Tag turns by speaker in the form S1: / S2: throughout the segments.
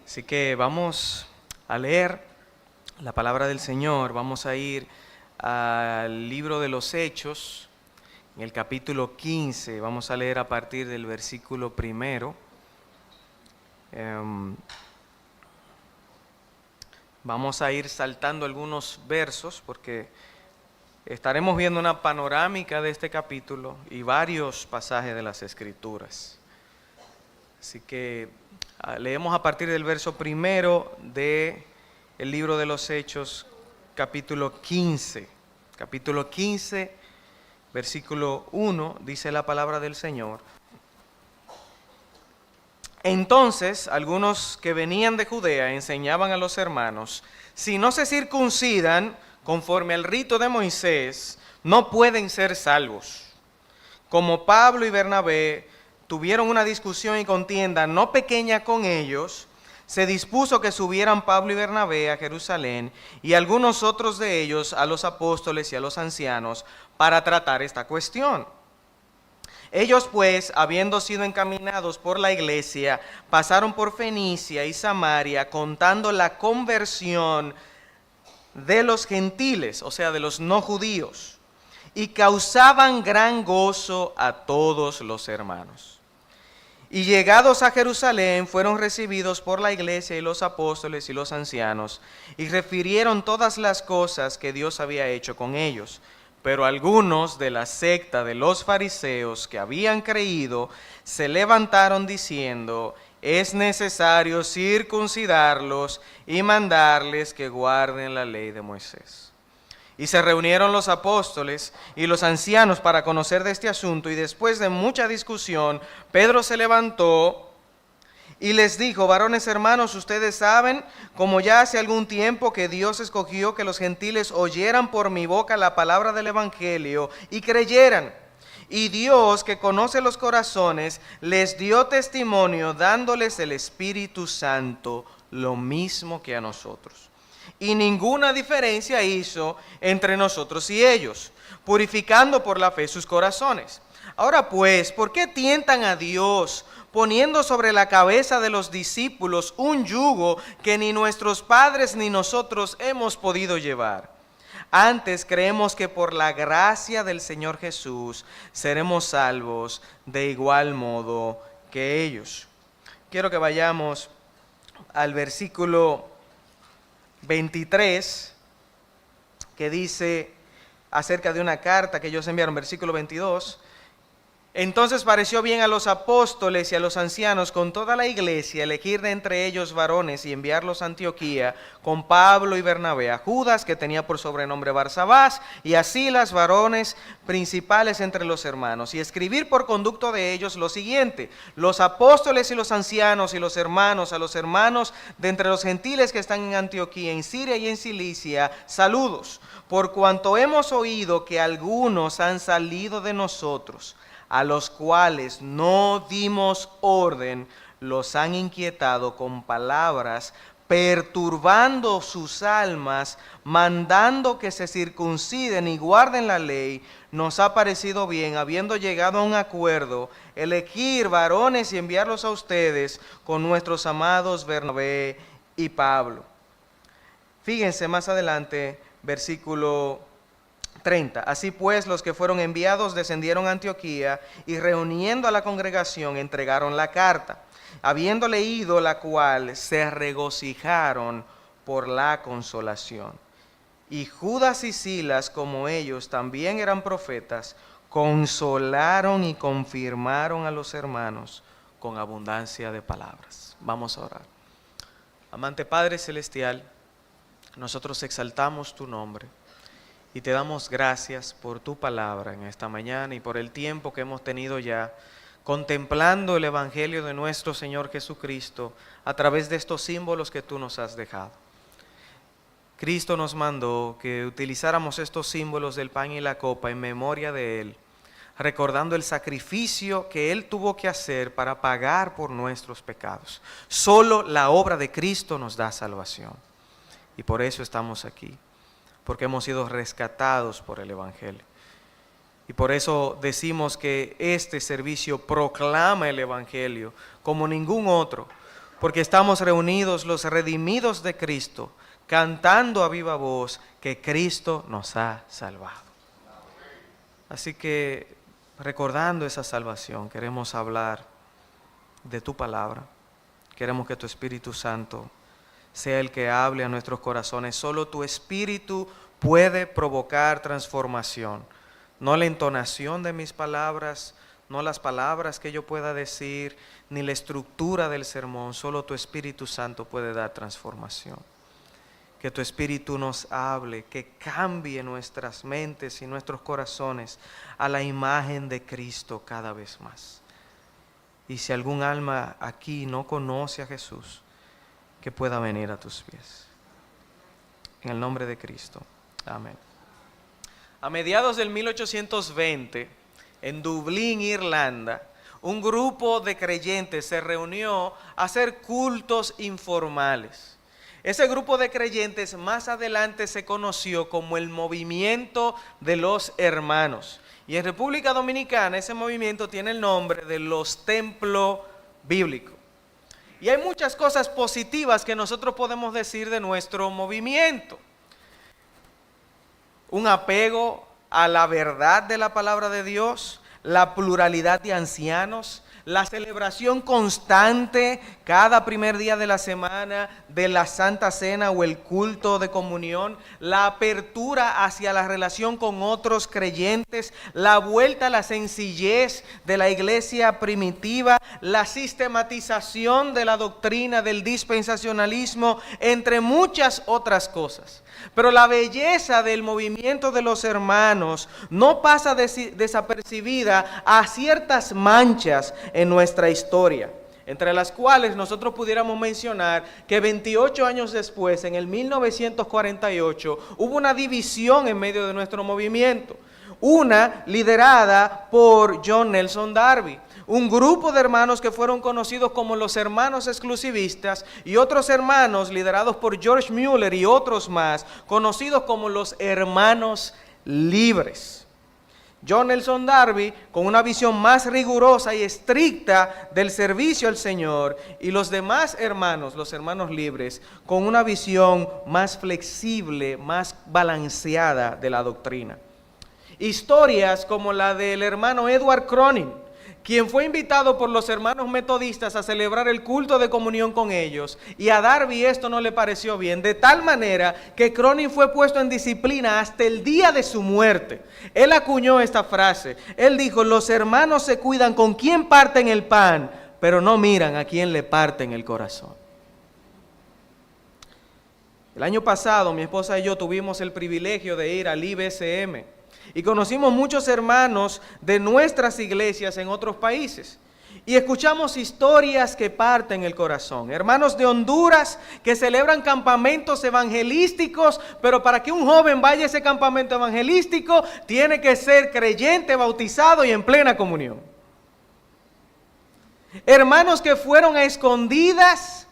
S1: Así que vamos a leer la palabra del Señor. Vamos a ir al libro de los Hechos, en el capítulo 15. Vamos a leer a partir del versículo 1. Vamos a ir saltando algunos versos porque estaremos viendo una panorámica de este capítulo y varios pasajes de las Escrituras. Así que leemos a partir del verso 1 del libro de los Hechos, capítulo 15. Capítulo 15, versículo 1, dice la palabra del Señor. Entonces, algunos que venían de Judea enseñaban a los hermanos: si no se circuncidan conforme al rito de Moisés, no pueden ser salvos. Como Pablo y Bernabé tuvieron una discusión y contienda no pequeña con ellos, se dispuso que subieran Pablo y Bernabé a Jerusalén y algunos otros de ellos a los apóstoles y a los ancianos para tratar esta cuestión. Ellos pues, habiendo sido encaminados por la iglesia, pasaron por Fenicia y Samaria contando la conversión de los gentiles, o sea, de los no judíos, y causaban gran gozo a todos los hermanos. Y llegados a Jerusalén, fueron recibidos por la iglesia y los apóstoles y los ancianos, y refirieron todas las cosas que Dios había hecho con ellos. Pero algunos de la secta de los fariseos que habían creído se levantaron diciendo: es necesario circuncidarlos y mandarles que guarden la ley de Moisés. Y se reunieron los apóstoles y los ancianos para conocer de este asunto, y después de mucha discusión, Pedro se levantó y les dijo: varones hermanos, ustedes saben, como ya hace algún tiempo, que Dios escogió que los gentiles oyeran por mi boca la palabra del evangelio y creyeran. Y Dios, que conoce los corazones, les dio testimonio dándoles el Espíritu Santo, lo mismo que a nosotros. Y ninguna diferencia hizo entre nosotros y ellos, purificando por la fe sus corazones. Ahora pues, ¿por qué tientan a Dios, poniendo sobre la cabeza de los discípulos un yugo que ni nuestros padres ni nosotros hemos podido llevar? Antes creemos que por la gracia del Señor Jesús seremos salvos de igual modo que ellos. Quiero que vayamos al versículo 23, que dice acerca de una carta que ellos enviaron, versículo 22. Entonces pareció bien a los apóstoles y a los ancianos con toda la iglesia elegir de entre ellos varones y enviarlos a Antioquía con Pablo y Bernabé, a Judas, que tenía por sobrenombre Barsabás, y a Silas, varones principales entre los hermanos, y escribir por conducto de ellos lo siguiente: los apóstoles y los ancianos y los hermanos, a los hermanos de entre los gentiles que están en Antioquía, en Siria y en Cilicia, saludos, por cuanto hemos oído que algunos han salido de nosotros, a los cuales no dimos orden, los han inquietado con palabras, perturbando sus almas, mandando que se circunciden y guarden la ley. Nos ha parecido bien, habiendo llegado a un acuerdo, elegir varones y enviarlos a ustedes con nuestros amados Bernabé y Pablo. Fíjense más adelante, versículo 30. Así pues, los que fueron enviados descendieron a Antioquía y reuniendo a la congregación entregaron la carta, habiendo leído la cual se regocijaron por la consolación. Y Judas y Silas, como ellos también eran profetas, consolaron y confirmaron a los hermanos con abundancia de palabras. Vamos a orar. Amante Padre Celestial, nosotros exaltamos tu nombre y te damos gracias por tu palabra en esta mañana y por el tiempo que hemos tenido ya contemplando el Evangelio de nuestro Señor Jesucristo a través de estos símbolos que tú nos has dejado. Cristo nos mandó que utilizáramos estos símbolos del pan y la copa en memoria de Él, recordando el sacrificio que Él tuvo que hacer para pagar por nuestros pecados. Solo la obra de Cristo nos da salvación. Y por eso estamos aquí, porque hemos sido rescatados por el Evangelio. Y por eso decimos que este servicio proclama el Evangelio como ningún otro, porque estamos reunidos los redimidos de Cristo, cantando a viva voz que Cristo nos ha salvado. Así que, recordando esa salvación, queremos hablar de tu palabra. Queremos que tu Espíritu Santo sea el que hable a nuestros corazones. Solo tu Espíritu puede provocar transformación. No la entonación de mis palabras, no las palabras que yo pueda decir, ni la estructura del sermón. Solo tu Espíritu Santo puede dar transformación. Que tu Espíritu nos hable, que cambie nuestras mentes y nuestros corazones a la imagen de Cristo cada vez más. Y si algún alma aquí no conoce a Jesús, que pueda venir a tus pies. En el nombre de Cristo. Amén. A mediados del 1820, en Dublín, Irlanda, un grupo de creyentes se reunió a hacer cultos informales. Ese grupo de creyentes más adelante se conoció como el Movimiento de los Hermanos. Y en República Dominicana ese movimiento tiene el nombre de los Templos Bíblicos. Y hay muchas cosas positivas que nosotros podemos decir de nuestro movimiento. Un apego a la verdad de la palabra de Dios, la pluralidad de ancianos, la celebración constante cada primer día de la semana de la Santa Cena o el culto de comunión, la apertura hacia la relación con otros creyentes, la vuelta a la sencillez de la iglesia primitiva, la sistematización de la doctrina del dispensacionalismo, entre muchas otras cosas. Pero la belleza del movimiento de los hermanos no pasa desapercibida a ciertas manchas en nuestra historia, entre las cuales nosotros pudiéramos mencionar que 28 años después, en el 1948, hubo una división en medio de nuestro movimiento, una liderada por John Nelson Darby. Un grupo de hermanos que fueron conocidos como los hermanos exclusivistas y otros hermanos liderados por George Mueller y otros más, conocidos como los hermanos libres. John Nelson Darby, con una visión más rigurosa y estricta del servicio al Señor, y los demás hermanos, los hermanos libres, con una visión más flexible, más balanceada de la doctrina. Historias como la del hermano Edward Cronin, quien fue invitado por los hermanos metodistas a celebrar el culto de comunión con ellos, y a Darby esto no le pareció bien, de tal manera que Cronin fue puesto en disciplina hasta el día de su muerte. Él acuñó esta frase, él dijo: los hermanos se cuidan con quién parten el pan, pero no miran a quién le parten el corazón. El año pasado mi esposa y yo tuvimos el privilegio de ir al IBCM, y conocimos muchos hermanos de nuestras iglesias en otros países. Y escuchamos historias que parten el corazón. Hermanos de Honduras que celebran campamentos evangelísticos, pero para que un joven vaya a ese campamento evangelístico, tiene que ser creyente, bautizado y en plena comunión. Hermanos que fueron a escondidas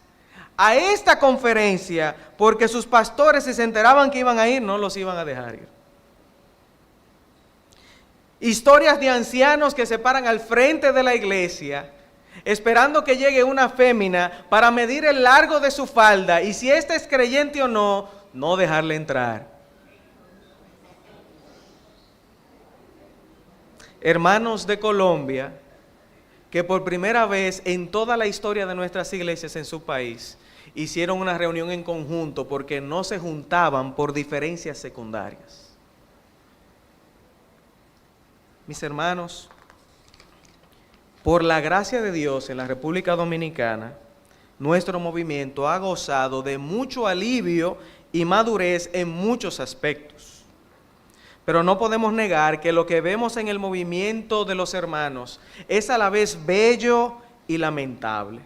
S1: a esta conferencia porque sus pastores, si se enteraban que iban a ir, no los iban a dejar ir. Historias de ancianos que se paran al frente de la iglesia esperando que llegue una fémina para medir el largo de su falda y si ésta es creyente o no, no dejarle entrar. Hermanos de Colombia que por primera vez en toda la historia de nuestras iglesias en su país hicieron una reunión en conjunto porque no se juntaban por diferencias secundarias. Mis hermanos, por la gracia de Dios en la República Dominicana, nuestro movimiento ha gozado de mucho alivio y madurez en muchos aspectos. Pero no podemos negar que lo que vemos en el movimiento de los hermanos es a la vez bello y lamentable.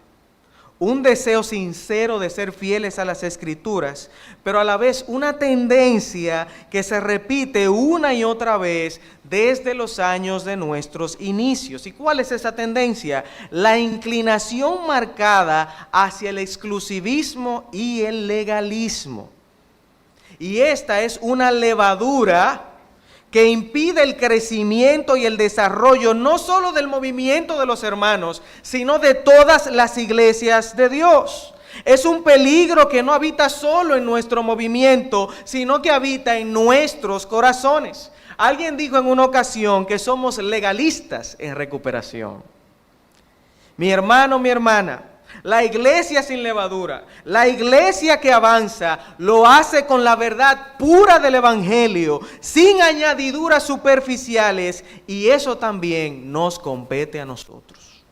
S1: Un deseo sincero de ser fieles a las Escrituras, pero a la vez una tendencia que se repite una y otra vez desde los años de nuestros inicios. ¿Y cuál es esa tendencia? La inclinación marcada hacia el exclusivismo y el legalismo. Y esta es una levadura que impide el crecimiento y el desarrollo no solo del movimiento de los hermanos, sino de todas las iglesias de Dios. Es un peligro que no habita solo en nuestro movimiento, sino que habita en nuestros corazones. Alguien dijo en una ocasión que somos legalistas en recuperación. Mi hermano, mi hermana, la iglesia sin levadura, la iglesia que avanza, lo hace con la verdad pura del evangelio, sin añadiduras superficiales, y eso también nos compete a nosotros.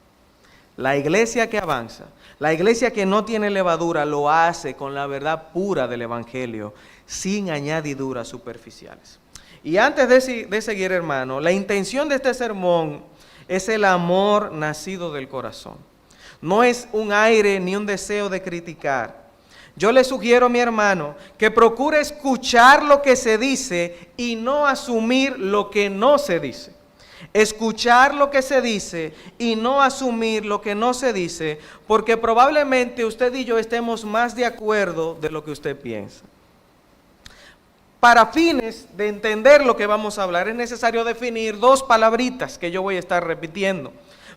S1: La iglesia que avanza, la iglesia que no tiene levadura, lo hace con la verdad pura del evangelio, sin añadiduras superficiales. Y antes de seguir, hermano, la intención de este sermón es el amor nacido del corazón. No es un aire ni un deseo de criticar. Yo le sugiero, mi hermano, que procure escuchar lo que se dice y no asumir lo que no se dice. Escuchar lo que se dice y no asumir lo que no se dice, porque probablemente usted y yo estemos más de acuerdo de lo que usted piensa. Para fines de entender lo que vamos a hablar, es necesario definir dos palabritas que yo voy a estar repitiendo: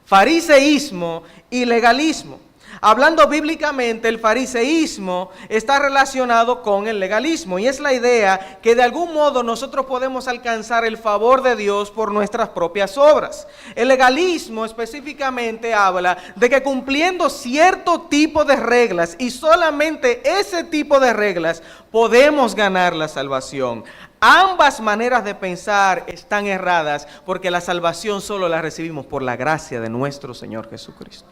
S1: fariseísmo y legalismo. Hablando bíblicamente, el fariseísmo está relacionado con el legalismo, y es la idea que de algún modo nosotros podemos alcanzar el favor de Dios por nuestras propias obras. El legalismo específicamente habla de que cumpliendo cierto tipo de reglas, y solamente ese tipo de reglas, podemos ganar la salvación. Ambas maneras de pensar están erradas, porque la salvación solo la recibimos por la gracia de nuestro Señor Jesucristo.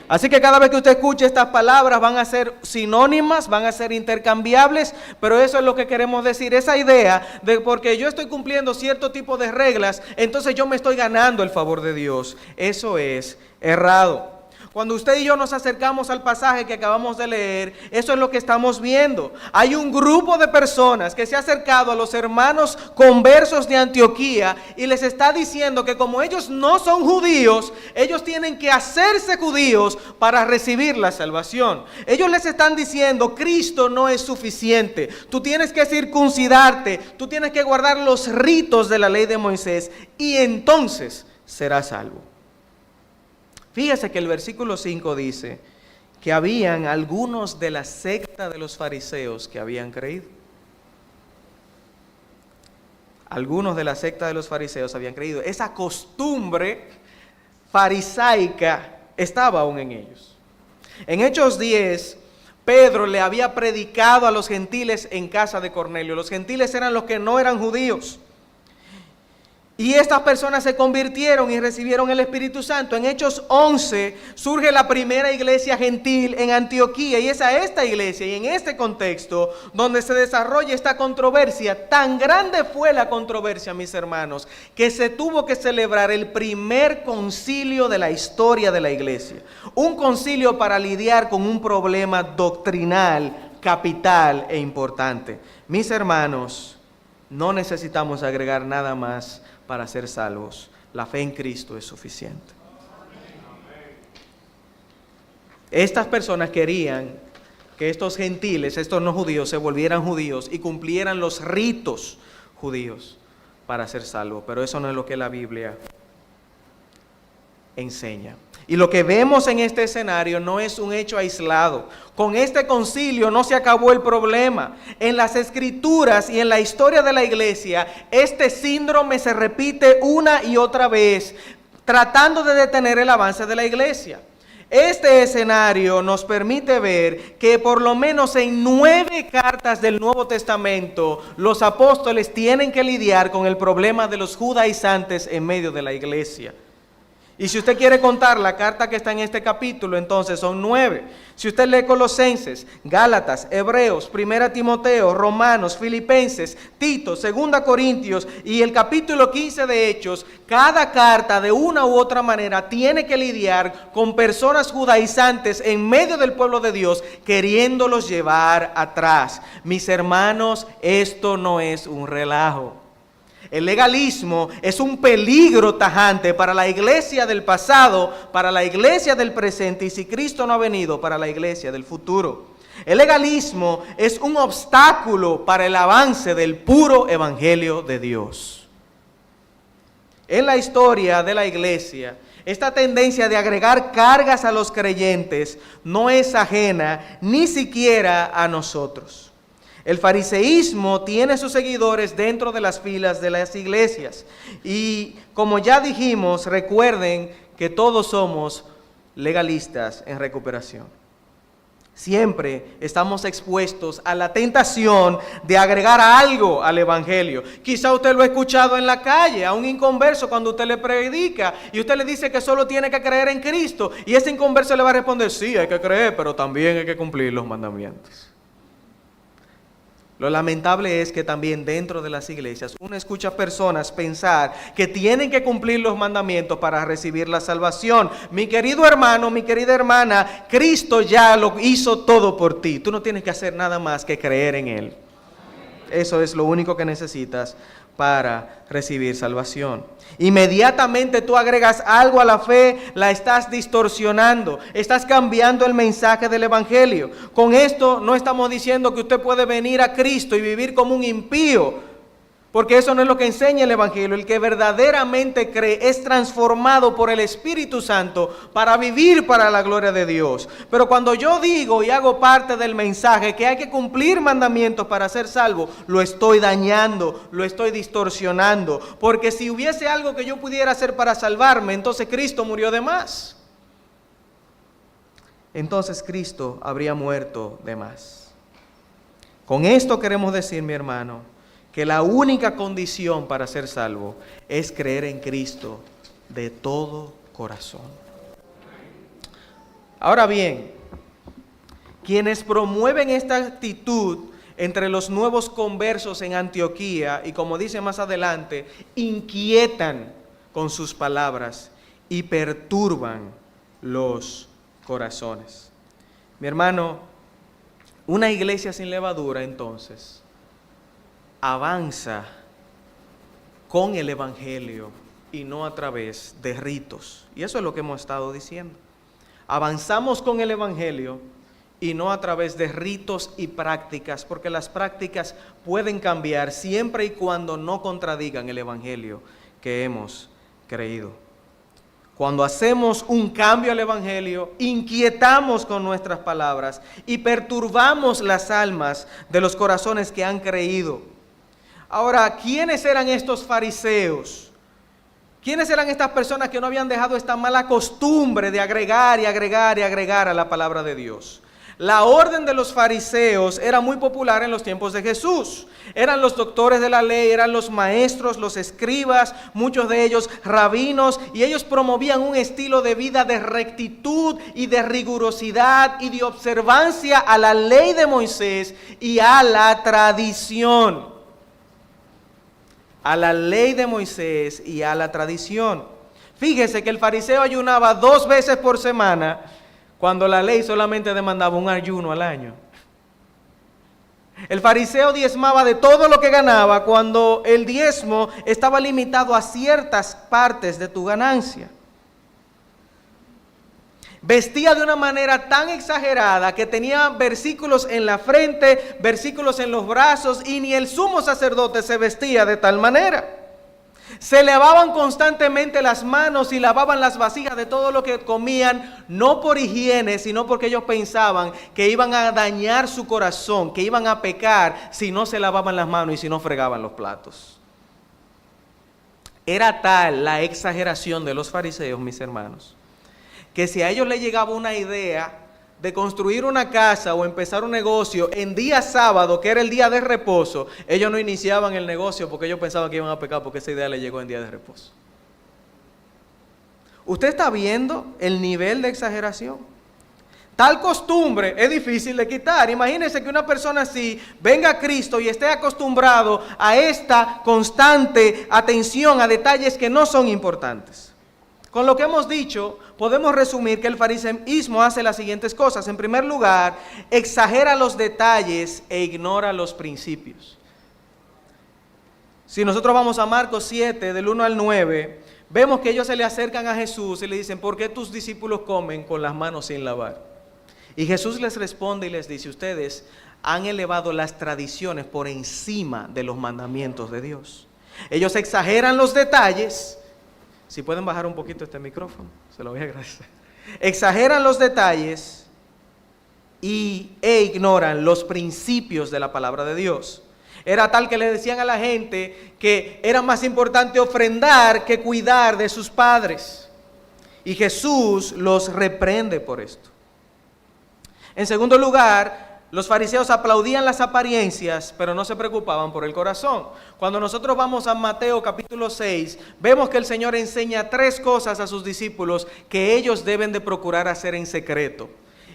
S1: Así que cada vez que usted escuche estas palabras van a ser sinónimas, van a ser intercambiables, pero eso es lo que queremos decir. Esa idea de porque yo estoy cumpliendo cierto tipo de reglas, entonces yo me estoy ganando el favor de Dios. Eso es errado. Cuando usted y yo nos acercamos al pasaje que acabamos de leer, eso es lo que estamos viendo. Hay un grupo de personas que se ha acercado a los hermanos conversos de Antioquía y les está diciendo que como ellos no son judíos, ellos tienen que hacerse judíos para recibir la salvación. Ellos les están diciendo: Cristo no es suficiente, tú tienes que circuncidarte, tú tienes que guardar los ritos de la ley de Moisés y entonces serás salvo. Fíjese que el versículo 5 dice que habían algunos de la secta de los fariseos que habían creído. Algunos de la secta de los fariseos habían creído. Esa costumbre farisaica estaba aún en ellos. En Hechos 10, Pedro le había predicado a los gentiles en casa de Cornelio. Los gentiles eran los que no eran judíos. Y estas personas se convirtieron y recibieron el Espíritu Santo. En Hechos 11 surge la primera iglesia gentil en Antioquía, y es a esta iglesia y en este contexto donde se desarrolla esta controversia. Tan grande fue la controversia, mis hermanos, que se tuvo que celebrar el primer concilio de la historia de la iglesia. Un concilio para lidiar con un problema doctrinal, capital e importante. Mis hermanos, no necesitamos agregar nada más para ser salvos. La fe en Cristo es suficiente. Estas personas querían que estos gentiles, estos no judíos, se volvieran judíos y cumplieran los ritos judíos para ser salvos. Pero eso no es lo que la Biblia enseña. Y lo que vemos en este escenario no es un hecho aislado. Con este concilio no se acabó el problema. En las Escrituras y en la historia de la iglesia, este síndrome se repite una y otra vez, tratando de detener el avance de la iglesia. Este escenario nos permite ver que por lo menos en 9 cartas del Nuevo Testamento, los apóstoles tienen que lidiar con el problema de los judaizantes en medio de la iglesia. Y si usted quiere contar la carta que está en este capítulo, entonces son 9. Si usted lee Colosenses, Gálatas, Hebreos, 1 Timoteo, Romanos, Filipenses, Tito, 2 Corintios y el capítulo 15 de Hechos, cada carta de una u otra manera tiene que lidiar con personas judaizantes en medio del pueblo de Dios, queriéndolos llevar atrás. Mis hermanos, esto no es un relajo. El legalismo es un peligro tajante para la iglesia del pasado, para la iglesia del presente y, si Cristo no ha venido, para la iglesia del futuro. El legalismo es un obstáculo para el avance del puro evangelio de Dios. en la historia de la iglesia, esta tendencia de agregar cargas a los creyentes no es ajena ni siquiera a nosotros. El fariseísmo tiene sus seguidores dentro de las filas de las iglesias. Y como ya dijimos, recuerden que todos somos legalistas en recuperación. Siempre estamos expuestos a la tentación de agregar algo al evangelio. Quizá usted lo ha escuchado en la calle, a un inconverso cuando usted le predica y usted le dice que solo tiene que creer en Cristo, y ese inconverso le va a responder: sí, hay que creer, pero también hay que cumplir los mandamientos. Lo lamentable es que también dentro de las iglesias uno escucha personas pensar que tienen que cumplir los mandamientos para recibir la salvación. Mi querido hermano, mi querida hermana, Cristo ya lo hizo todo por ti. Tú no tienes que hacer nada más que creer en Él. Eso es lo único que necesitas para recibir salvación. Inmediatamente tú agregas algo a la fe, la estás distorsionando, estás cambiando el mensaje del evangelio. Con esto no estamos diciendo que usted puede venir a Cristo y vivir como un impío, porque eso no es lo que enseña el evangelio. El que verdaderamente cree es transformado por el Espíritu Santo para vivir para la gloria de Dios. Pero cuando yo digo y hago parte del mensaje que hay que cumplir mandamientos para ser salvo, lo estoy dañando, lo estoy distorsionando. Porque si hubiese algo que yo pudiera hacer para salvarme, entonces Cristo murió de más. Entonces Cristo habría muerto de más. Con esto queremos decir, mi hermano, que la única condición para ser salvo es creer en Cristo de todo corazón. Ahora bien, quienes promueven esta actitud entre los nuevos conversos en Antioquía, y como dice más adelante, inquietan con sus palabras y perturban los corazones. Mi hermano, una iglesia sin levadura entonces avanza con el evangelio y no a través de ritos. Y eso es lo que hemos estado diciendo. Avanzamos con el evangelio y no a través de ritos y prácticas, porque las prácticas pueden cambiar siempre y cuando no contradigan el evangelio que hemos creído. Cuando hacemos un cambio al evangelio, inquietamos con nuestras palabras y perturbamos las almas de los corazones que han creído. Ahora, ¿quiénes eran estos fariseos? ¿Quiénes eran estas personas que no habían dejado esta mala costumbre de agregar y agregar y agregar a la palabra de Dios? La orden de los fariseos era muy popular en los tiempos de Jesús. Eran los doctores de la ley, eran los maestros, los escribas, muchos de ellos rabinos, y ellos promovían un estilo de vida de rectitud y de rigurosidad y de observancia a la ley de Moisés y a la tradición. A la ley de Moisés y a la tradición. Fíjese que el fariseo ayunaba 2 veces por semana, cuando la ley solamente demandaba un ayuno al año. El fariseo diezmaba de todo lo que ganaba, cuando el diezmo estaba limitado a ciertas partes de tu ganancia. Vestía de una manera tan exagerada que tenía versículos en la frente, versículos en los brazos, y ni el sumo sacerdote se vestía de tal manera. Se lavaban constantemente las manos y lavaban las vasijas de todo lo que comían, no por higiene, sino porque ellos pensaban que iban a dañar su corazón, que iban a pecar si no se lavaban las manos y si no fregaban los platos. Era tal la exageración de los fariseos, mis hermanos, que si a ellos les llegaba una idea de construir una casa o empezar un negocio en día sábado, que era el día de reposo, ellos no iniciaban el negocio porque ellos pensaban que iban a pecar, porque esa idea les llegó en día de reposo. ¿Usted está viendo el nivel de exageración? Tal costumbre es difícil de quitar. Imagínense que una persona así venga a Cristo y esté acostumbrado a esta constante atención a detalles que no son importantes. Con lo que hemos dicho, podemos resumir que el fariseísmo hace las siguientes cosas. En primer lugar, exagera los detalles e ignora los principios. Si nosotros vamos a Marcos 7, del 1 al 9, vemos que ellos se le acercan a Jesús y le dicen: ¿por qué tus discípulos comen con las manos sin lavar? Y Jesús les responde y les dice: ustedes han elevado las tradiciones por encima de los mandamientos de Dios. Ellos exageran los detalles Si pueden bajar un poquito este micrófono, se lo voy a agradecer. Exageran los detalles e ignoran los principios de la palabra de Dios. Era tal que le decían a la gente que era más importante ofrendar que cuidar de sus padres. Y Jesús los reprende por esto. En segundo lugar, los fariseos aplaudían las apariencias, pero no se preocupaban por el corazón. Cuando nosotros vamos a Mateo capítulo 6, vemos que el Señor enseña 3 cosas a sus discípulos que ellos deben de procurar hacer en secreto.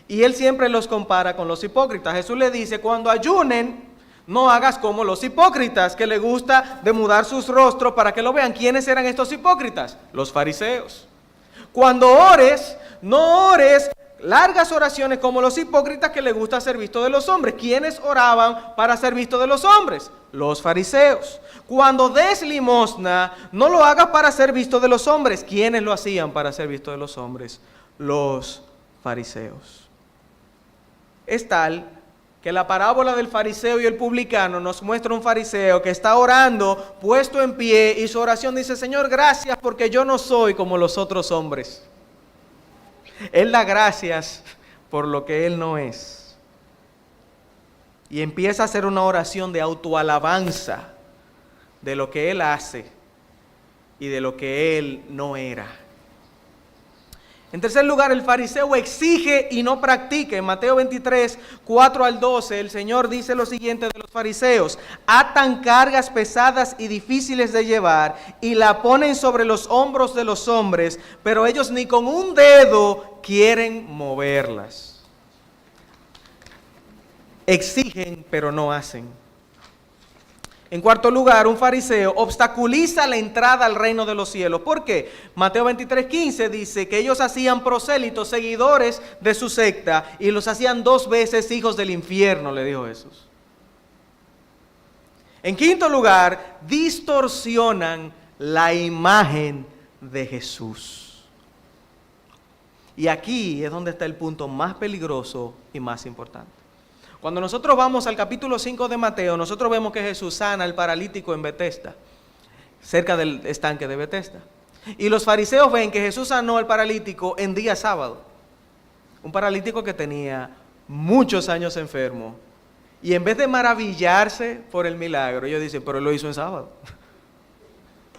S1: Y Él siempre los compara con los hipócritas. Jesús le dice, cuando ayunen, no hagas como los hipócritas, que les gusta demudar sus rostros para que lo vean. ¿Quiénes eran estos hipócritas? Los fariseos. Cuando ores, no ores largas oraciones como los hipócritas que les gusta ser visto de los hombres. ¿Quiénes oraban para ser visto de los hombres? Los fariseos. Cuando des limosna, no lo hagas para ser visto de los hombres. ¿Quiénes lo hacían para ser visto de los hombres? Los fariseos. Es tal que la parábola del fariseo y el publicano nos muestra un fariseo que está orando, puesto en pie, y su oración dice, Señor, gracias porque yo no soy como los otros hombres. Él da gracias por lo que él no es. Y empieza a hacer una oración de autoalabanza de lo que él hace y de lo que él no era. En tercer lugar, el fariseo exige y no practica. En Mateo 23, 4 al 12, el Señor dice lo siguiente de los fariseos: atan cargas pesadas y difíciles de llevar y la ponen sobre los hombros de los hombres, pero ellos ni con un dedo quieren moverlas. Exigen, pero no hacen. En cuarto lugar, un fariseo obstaculiza la entrada al reino de los cielos. ¿Por qué? Mateo 23:15 dice que ellos hacían prosélitos, seguidores de su secta, y los hacían 2 veces hijos del infierno, le dijo Jesús. En quinto lugar, distorsionan la imagen de Jesús. Y aquí es donde está el punto más peligroso y más importante. Cuando nosotros vamos al capítulo 5 de Mateo, nosotros vemos que Jesús sana al paralítico en Betesda, cerca del estanque de Betesda. Y los fariseos ven que Jesús sanó al paralítico en día sábado. Un paralítico que tenía muchos años enfermo. Y en vez de maravillarse por el milagro, ellos dicen, pero él lo hizo en sábado.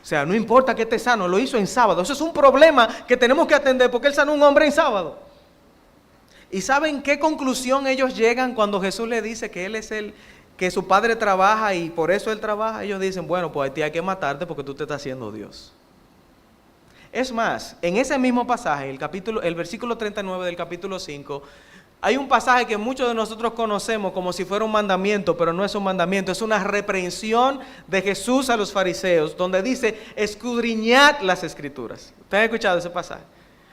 S1: O sea, no importa que esté sano, lo hizo en sábado. Eso es un problema que tenemos que atender porque él sanó a un hombre en sábado. ¿Y saben qué conclusión ellos llegan cuando Jesús le dice que él es que su padre trabaja y por eso él trabaja? Ellos dicen, bueno, pues a ti hay que matarte porque tú te estás haciendo Dios. Es más, en ese mismo pasaje, el versículo 39 del capítulo 5, hay un pasaje que muchos de nosotros conocemos como si fuera un mandamiento, pero no es un mandamiento, es una reprensión de Jesús a los fariseos, donde dice, escudriñad las escrituras. ¿Ustedes han escuchado ese pasaje?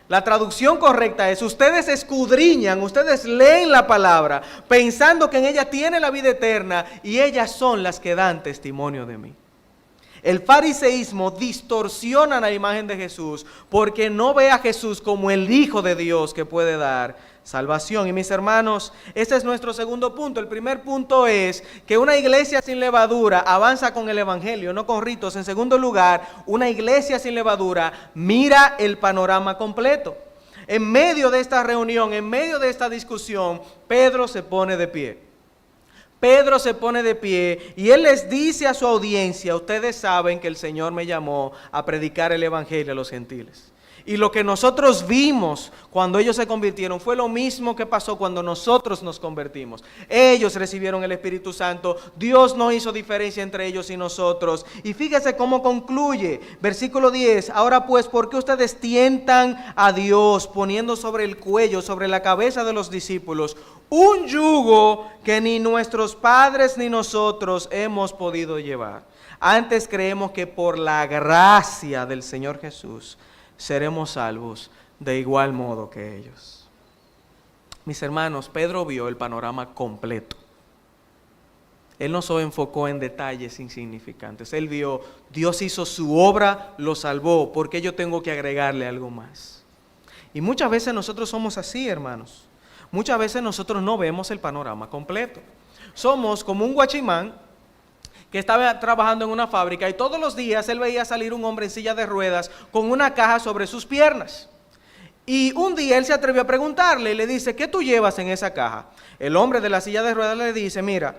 S1: La traducción correcta es, ustedes escudriñan, ustedes leen la palabra, pensando que en ella tiene la vida eterna y ellas son las que dan testimonio de mí. El fariseísmo distorsiona la imagen de Jesús porque no ve a Jesús como el Hijo de Dios que puede dar salvación. Y mis hermanos, este es nuestro segundo punto. El primer punto es que una iglesia sin levadura avanza con el evangelio, no con ritos. En segundo lugar, una iglesia sin levadura mira el panorama completo. En medio de esta reunión, en medio de esta discusión, Pedro se pone de pie. Pedro se pone de pie y él les dice a su audiencia, ustedes saben que el Señor me llamó a predicar el evangelio a los gentiles. Y lo que nosotros vimos cuando ellos se convirtieron fue lo mismo que pasó cuando nosotros nos convertimos. Ellos recibieron el Espíritu Santo, Dios no hizo diferencia entre ellos y nosotros. Y fíjese cómo concluye, versículo 10, ahora pues, ¿por qué ustedes tientan a Dios poniendo sobre el cuello, sobre la cabeza de los discípulos, un yugo que ni nuestros padres ni nosotros hemos podido llevar? Antes creemos que por la gracia del Señor Jesús seremos salvos de igual modo que ellos. Mis hermanos, Pedro vio el panorama completo. Él no se enfocó en detalles insignificantes. Él vio, Dios hizo su obra, lo salvó, ¿por qué yo tengo que agregarle algo más? Y muchas veces nosotros somos así, hermanos. Muchas veces nosotros no vemos el panorama completo. Somos como un guachimán que estaba trabajando en una fábrica y todos los días él veía salir un hombre en silla de ruedas con una caja sobre sus piernas. Y un día él se atrevió a preguntarle y le dice, ¿qué tú llevas en esa caja? El hombre de la silla de ruedas le dice, mira,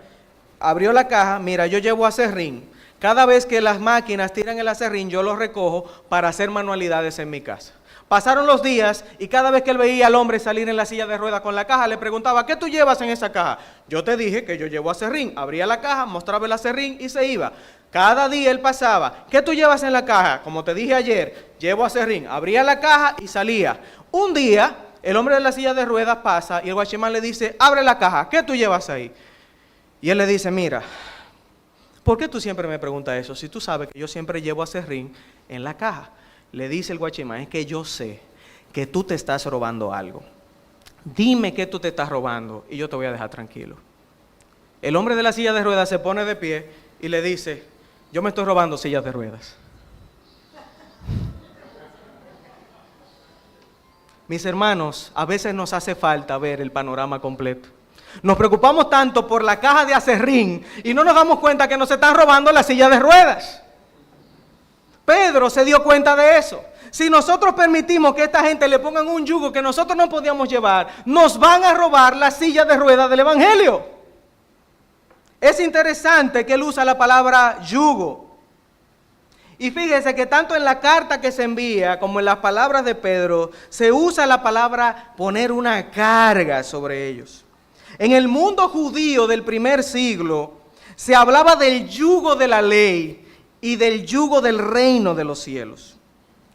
S1: abrió la caja, mira, yo llevo aserrín. Cada vez que las máquinas tiran el aserrín, yo lo recojo para hacer manualidades en mi casa. Pasaron los días y cada vez que él veía al hombre salir en la silla de ruedas con la caja, le preguntaba, ¿qué tú llevas en esa caja? Yo te dije que yo llevo aserrín. Abría la caja, mostraba el aserrín y se iba. Cada día él pasaba, ¿qué tú llevas en la caja? Como te dije ayer, llevo aserrín. Abría la caja y salía. Un día, el hombre de la silla de ruedas pasa y el guachimán le dice, abre la caja, ¿qué tú llevas ahí? Y él le dice, mira, ¿por qué tú siempre me preguntas eso? Si tú sabes que yo siempre llevo aserrín en la caja. Le dice el guachimán, es que yo sé que tú te estás robando algo. Dime qué tú te estás robando y yo te voy a dejar tranquilo. El hombre de la silla de ruedas se pone de pie y le dice, yo me estoy robando sillas de ruedas. Mis hermanos, a veces nos hace falta ver el panorama completo. Nos preocupamos tanto por la caja de aserrín y no nos damos cuenta que nos están robando la silla de ruedas. Pedro se dio cuenta de eso. Si nosotros permitimos que esta gente le pongan un yugo que nosotros no podíamos llevar, nos van a robar la silla de ruedas del Evangelio. Es interesante que él usa la palabra yugo. Y fíjese que tanto en la carta que se envía como en las palabras de Pedro, se usa la palabra poner una carga sobre ellos. En el mundo judío del primer siglo, se hablaba del yugo de la ley y del yugo del reino de los cielos.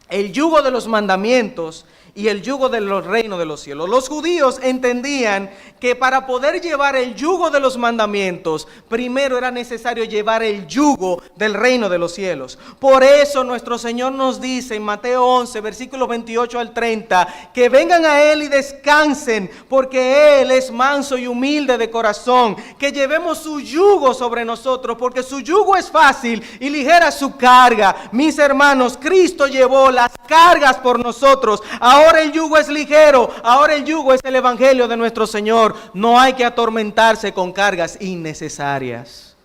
S1: El yugo de los mandamientos y el yugo de los reinos de los cielos. Los judíos entendían que para poder llevar el yugo de los mandamientos, primero era necesario llevar el yugo del reino de los cielos. Por eso nuestro Señor nos dice en Mateo 11, versículos 28 al 30, que vengan a Él y descansen, porque Él es manso y humilde de corazón, que llevemos su yugo sobre nosotros, porque su yugo es fácil y ligera su carga. Mis hermanos, Cristo llevó las cargas por nosotros. Ahora el yugo es ligero, ahora el yugo es el evangelio de nuestro Señor. No hay que atormentarse con cargas innecesarias.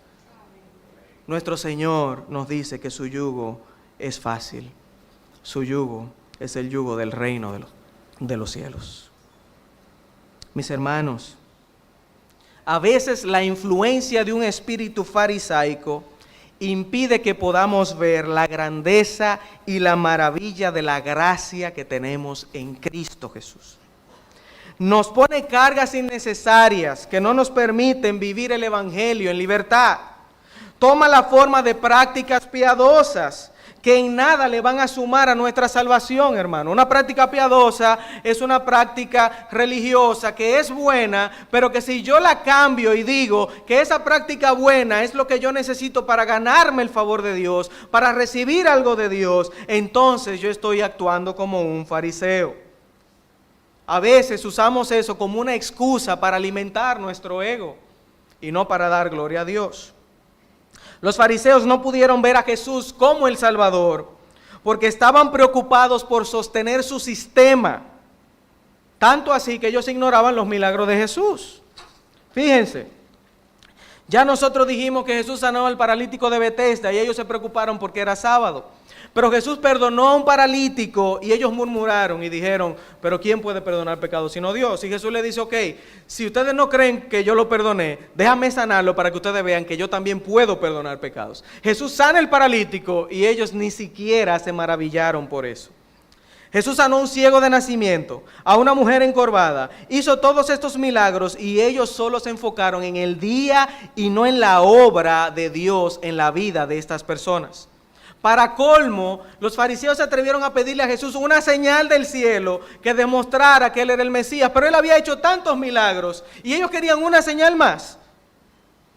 S1: Nuestro Señor nos dice que su yugo es fácil. Su yugo es el yugo del reino de los cielos. Mis hermanos, a veces la influencia de un espíritu farisaico impide que podamos ver la grandeza y la maravilla de la gracia que tenemos en Cristo Jesús. Nos pone cargas innecesarias que no nos permiten vivir el evangelio en libertad. Toma la forma de prácticas piadosas que en nada le van a sumar a nuestra salvación, hermano. Una práctica piadosa es una práctica religiosa que es buena, pero que si yo la cambio y digo que esa práctica buena es lo que yo necesito para ganarme el favor de Dios, para recibir algo de Dios, entonces yo estoy actuando como un fariseo. A veces usamos eso como una excusa para alimentar nuestro ego y no para dar gloria a Dios. Los fariseos no pudieron ver a Jesús como el Salvador porque estaban preocupados por sostener su sistema. Tanto así que ellos ignoraban los milagros de Jesús. Fíjense, ya nosotros dijimos que Jesús sanó al paralítico de Betesda y ellos se preocuparon porque era sábado. Pero Jesús perdonó a un paralítico y ellos murmuraron y dijeron, pero ¿quién puede perdonar pecados sino Dios? Y Jesús le dice, ok, si ustedes no creen que yo lo perdoné, déjame sanarlo para que ustedes vean que yo también puedo perdonar pecados. Jesús sana al paralítico y ellos ni siquiera se maravillaron por eso. Jesús sanó a un ciego de nacimiento, a una mujer encorvada, hizo todos estos milagros y ellos solo se enfocaron en el día y no en la obra de Dios en la vida de estas personas. Para colmo, los fariseos se atrevieron a pedirle a Jesús una señal del cielo que demostrara que Él era el Mesías, pero Él había hecho tantos milagros y ellos querían una señal más.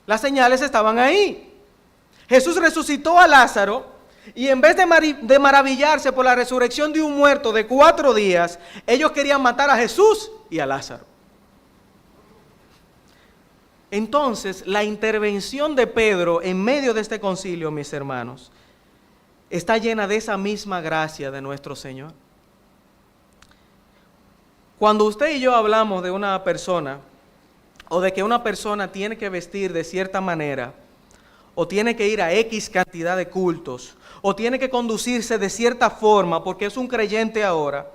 S1: Las señales estaban ahí. Jesús resucitó a Lázaro y en vez de maravillarse por la resurrección de un muerto de 4 días, ellos querían matar a Jesús y a Lázaro. Entonces, la intervención de Pedro en medio de este concilio, mis hermanos, está llena de esa misma gracia de nuestro Señor. Cuando usted y yo hablamos de una persona, o de que una persona tiene que vestir de cierta manera, o tiene que ir a X cantidad de cultos, o tiene que conducirse de cierta forma porque es un creyente ahora,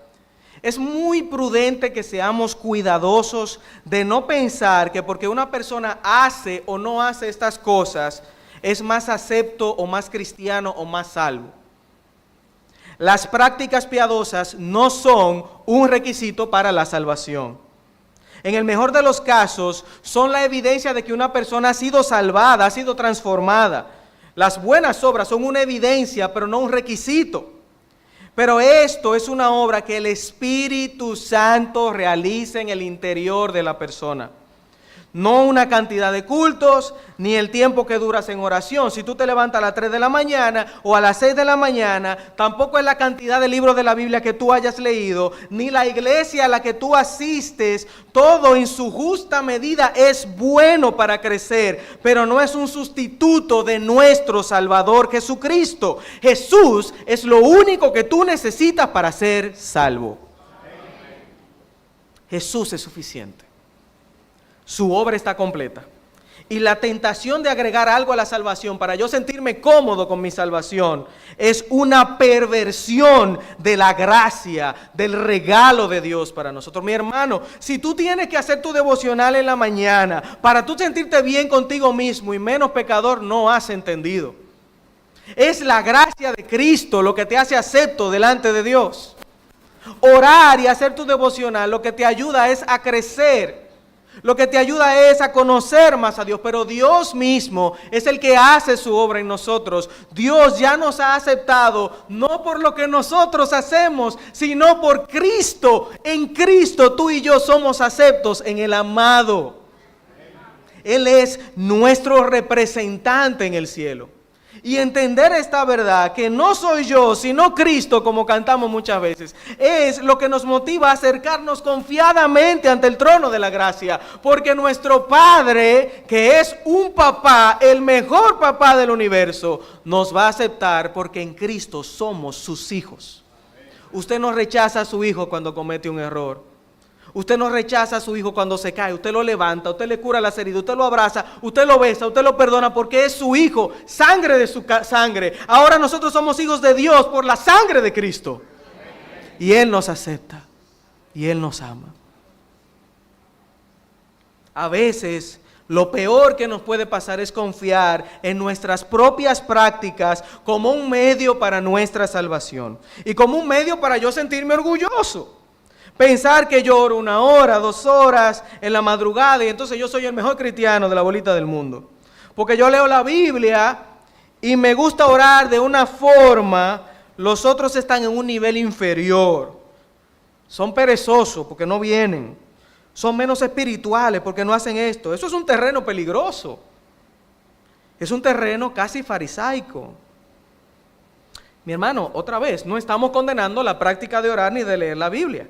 S1: es muy prudente que seamos cuidadosos de no pensar que porque una persona hace o no hace estas cosas, es más acepto o más cristiano o más salvo. Las prácticas piadosas no son un requisito para la salvación. En el mejor de los casos, son la evidencia de que una persona ha sido salvada, ha sido transformada. Las buenas obras son una evidencia, pero no un requisito. Pero esto es una obra que el Espíritu Santo realiza en el interior de la persona. No una cantidad de cultos, ni el tiempo que duras en oración. Si tú te levantas a las 3 de la mañana o a las 6 de la mañana, tampoco es la cantidad de libros de la Biblia que tú hayas leído, ni la iglesia a la que tú asistes. Todo en su justa medida es bueno para crecer, pero no es un sustituto de nuestro Salvador Jesucristo. Jesús es lo único que tú necesitas para ser salvo. Jesús es suficiente. Su obra está completa. Y la tentación de agregar algo a la salvación para yo sentirme cómodo con mi salvación es una perversión de la gracia, del regalo de Dios para nosotros. Mi hermano, si tú tienes que hacer tu devocional en la mañana para tú sentirte bien contigo mismo y menos pecador, no has entendido. Es la gracia de Cristo lo que te hace acepto delante de Dios. Orar y hacer tu devocional lo que te ayuda es a crecer. Lo que te ayuda es a conocer más a Dios, pero Dios mismo es el que hace su obra en nosotros. Dios ya nos ha aceptado, no por lo que nosotros hacemos, sino por Cristo. En Cristo tú y yo somos aceptos en el amado. Él es nuestro representante en el cielo. Y entender esta verdad, que no soy yo, sino Cristo, como cantamos muchas veces, es lo que nos motiva a acercarnos confiadamente ante el trono de la gracia. Porque nuestro Padre, que es un papá, el mejor papá del universo, nos va a aceptar porque en Cristo somos sus hijos. Usted no rechaza a su hijo cuando comete un error. Usted no rechaza a su hijo cuando se cae, usted lo levanta, usted le cura las heridas, usted lo abraza, usted lo besa, usted lo perdona porque es su hijo, sangre de su sangre. Ahora nosotros somos hijos de Dios por la sangre de Cristo. Y Él nos acepta y Él nos ama. A veces lo peor que nos puede pasar es confiar en nuestras propias prácticas como un medio para nuestra salvación y como un medio para yo sentirme orgulloso. Pensar que yo oro 1 hora, 2 horas en la madrugada y entonces yo soy el mejor cristiano de la bolita del mundo. Porque yo leo la Biblia y me gusta orar de una forma, los otros están en un nivel inferior. Son perezosos porque no vienen. Son menos espirituales porque no hacen esto. Eso es un terreno peligroso. Es un terreno casi farisaico. Mi hermano, otra vez, no estamos condenando la práctica de orar ni de leer la Biblia.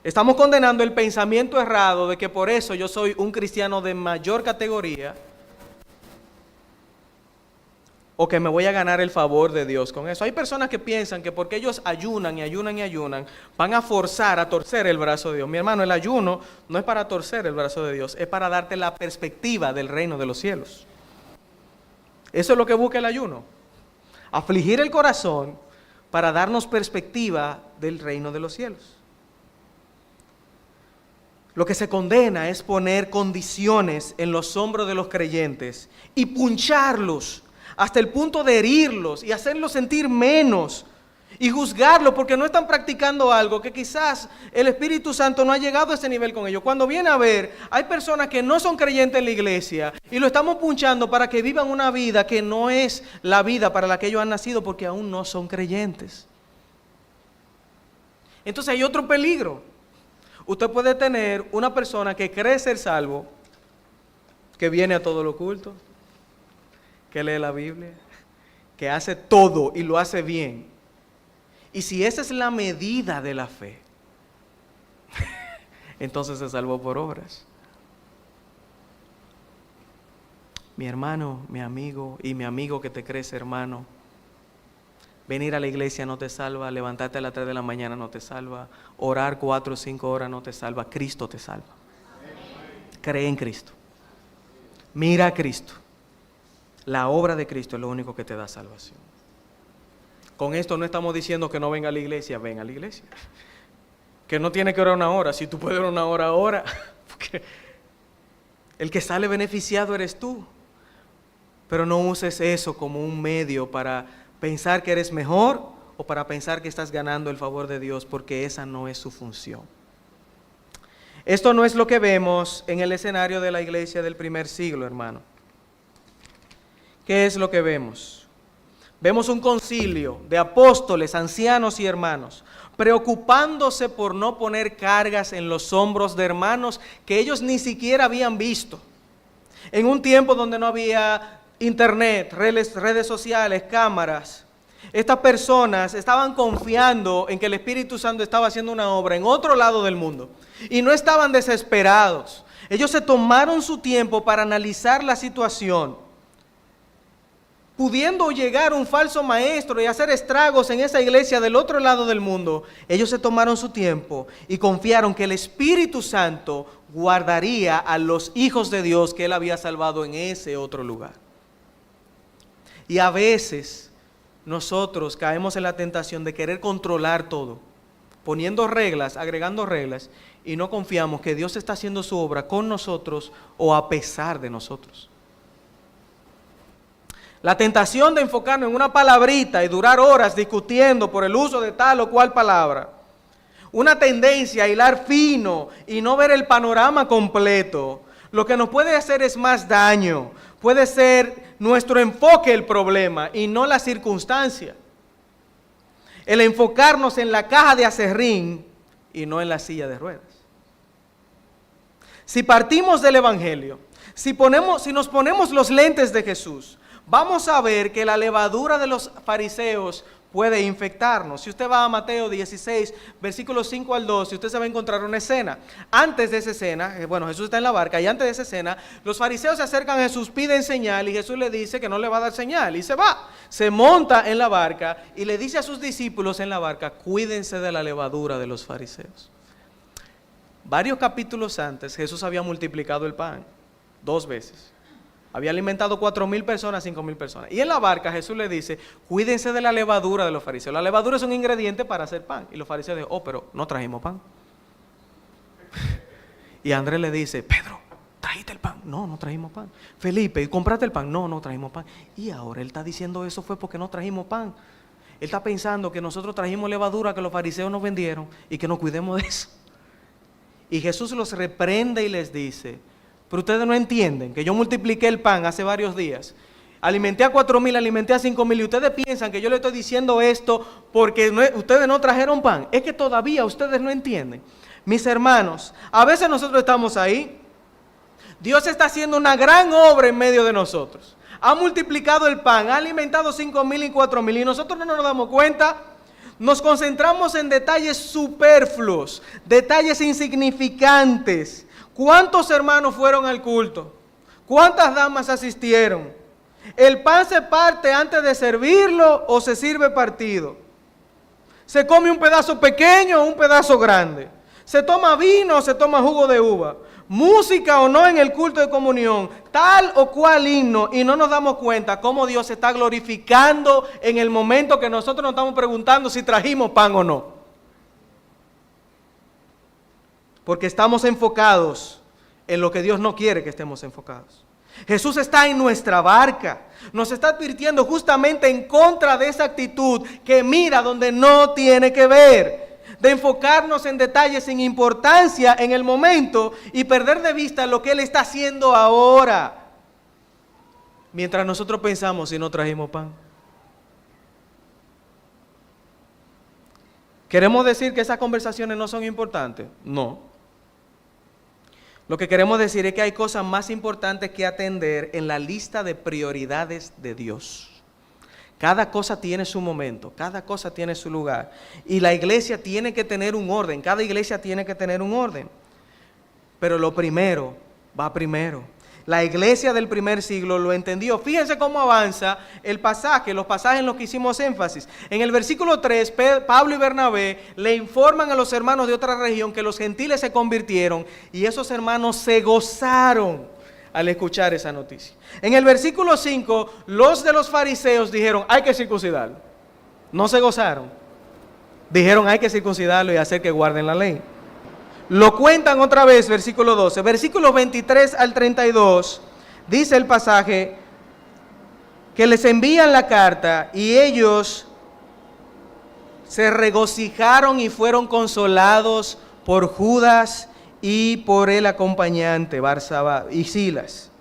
S1: Estamos condenando el pensamiento errado de que por eso yo soy un cristiano de mayor categoría o que me voy a ganar el favor de Dios con eso. Hay personas que piensan que porque ellos ayunan y ayunan y ayunan, van a forzar a torcer el brazo de Dios. Mi hermano, el ayuno no es para torcer el brazo de Dios, es para darte la perspectiva del reino de los cielos. Eso es lo que busca el ayuno. Afligir el corazón para darnos perspectiva del reino de los cielos. Lo que se condena es poner condiciones en los hombros de los creyentes y puncharlos hasta el punto de herirlos y hacerlos sentir menos y juzgarlos porque no están practicando algo que quizás el Espíritu Santo no ha llegado a ese nivel con ellos. Cuando viene a ver, hay personas que no son creyentes en la iglesia y lo estamos punchando para que vivan una vida que no es la vida para la que ellos han nacido porque aún no son creyentes. Entonces hay otro peligro. Usted puede tener una persona que cree ser salvo, que viene a todo lo culto, que lee la Biblia, que hace todo y lo hace bien. Y si esa es la medida de la fe, entonces se salvó por obras. Mi hermano, mi amigo y mi amigo que te crees hermano, venir a la iglesia no te salva, levantarte a las 3 de la mañana no te salva, orar 4 o 5 horas no te salva, Cristo te salva. Cree en Cristo. Mira a Cristo. La obra de Cristo es lo único que te da salvación. Con esto no estamos diciendo que no venga a la iglesia, ven a la iglesia. Que no tiene que orar una hora, si tú puedes orar una hora, ora. Porque el que sale beneficiado eres tú. Pero no uses eso como un medio para pensar que eres mejor o para pensar que estás ganando el favor de Dios, porque esa no es su función. Esto no es lo que vemos en el escenario de la iglesia del primer siglo, hermano. ¿Qué es lo que vemos? Vemos un concilio de apóstoles, ancianos y hermanos, preocupándose por no poner cargas en los hombros de hermanos que ellos ni siquiera habían visto. En un tiempo donde no había internet, redes sociales, cámaras, estas personas estaban confiando en que el Espíritu Santo estaba haciendo una obra en otro lado del mundo y no estaban desesperados. Ellos se tomaron su tiempo para analizar la situación. Pudiendo llegar un falso maestro y hacer estragos en esa iglesia del otro lado del mundo, ellos se tomaron su tiempo y confiaron que el Espíritu Santo guardaría a los hijos de Dios que Él había salvado en ese otro lugar. Y a veces nosotros caemos en la tentación de querer controlar todo, poniendo reglas, agregando reglas, y no confiamos que Dios está haciendo su obra con nosotros o a pesar de nosotros. La tentación de enfocarnos en una palabrita y durar horas discutiendo por el uso de tal o cual palabra. Una tendencia a hilar fino y no ver el panorama completo. Lo que nos puede hacer es más daño. Puede ser nuestro enfoque el problema y no la circunstancia. El enfocarnos en la caja de aserrín y no en la silla de ruedas. Si partimos del Evangelio, si nos ponemos los lentes de Jesús, vamos a ver que la levadura de los fariseos puede infectarnos. Si usted va a Mateo 16, versículos 5 al 12, usted se va a encontrar una escena. Antes de esa escena, Jesús está en la barca, y antes de esa escena, los fariseos se acercan a Jesús, piden señal, y Jesús le dice que no le va a dar señal, y se va. Se monta en la barca, y le dice a sus discípulos en la barca, cuídense de la levadura de los fariseos. Varios capítulos antes, Jesús había multiplicado el pan 2 veces. Había alimentado 4,000 personas, 5,000 personas. Y en la barca Jesús le dice, cuídense de la levadura de los fariseos. La levadura es un ingrediente para hacer pan. Y los fariseos dicen, pero no trajimos pan. Y Andrés le dice, Pedro, ¿trajiste el pan? No, no trajimos pan. Felipe, ¿compraste el pan? No, no trajimos pan. Y ahora él está diciendo eso fue porque no trajimos pan. Él está pensando que nosotros trajimos levadura que los fariseos nos vendieron y que nos cuidemos de eso. Y Jesús los reprende y les dice, pero ustedes no entienden que yo multipliqué el pan hace varios días. Alimenté a 4,000, alimenté a 5,000 y ustedes piensan que yo le estoy diciendo esto porque ustedes no trajeron pan. Es que todavía ustedes no entienden. Mis hermanos, a veces nosotros estamos ahí. Dios está haciendo una gran obra en medio de nosotros. Ha multiplicado el pan, ha alimentado 5,000 y 4,000 y nosotros no nos damos cuenta. Nos concentramos en detalles superfluos, detalles insignificantes. ¿Cuántos hermanos fueron al culto? ¿Cuántas damas asistieron? ¿El pan se parte antes de servirlo o se sirve partido? ¿Se come un pedazo pequeño o un pedazo grande? ¿Se toma vino o se toma jugo de uva? ¿Música o no en el culto de comunión? Tal o cual himno, y no nos damos cuenta cómo Dios se está glorificando en el momento que nosotros nos estamos preguntando si trajimos pan o no. Porque estamos enfocados en lo que Dios no quiere que estemos enfocados. Jesús está en nuestra barca, nos está advirtiendo justamente en contra de esa actitud que mira donde no tiene que ver, de enfocarnos en detalles sin importancia en el momento y perder de vista lo que Él está haciendo ahora, mientras nosotros pensamos si no trajimos pan. ¿Queremos decir que esas conversaciones no son importantes? No. Lo que queremos decir es que hay cosas más importantes que atender en la lista de prioridades de Dios. Cada cosa tiene su momento, cada cosa tiene su lugar. Y la iglesia tiene que tener un orden, cada iglesia tiene que tener un orden. Pero lo primero va primero. La iglesia del primer siglo lo entendió. Fíjense cómo avanza el pasaje, los pasajes en los que hicimos énfasis. En el versículo 3, Pablo y Bernabé le informan a los hermanos de otra región que los gentiles se convirtieron y esos hermanos se gozaron. al escuchar esa noticia. En el versículo 5, los de los fariseos dijeron, hay que circuncidarlo. No se gozaron. Dijeron, hay que circuncidarlo y hacer que guarden la ley. Lo cuentan otra vez, versículo 12. Versículos 23 al 32, dice el pasaje que les envían la carta y ellos se regocijaron y fueron consolados por Judas y por el acompañante Barsabás y Silas.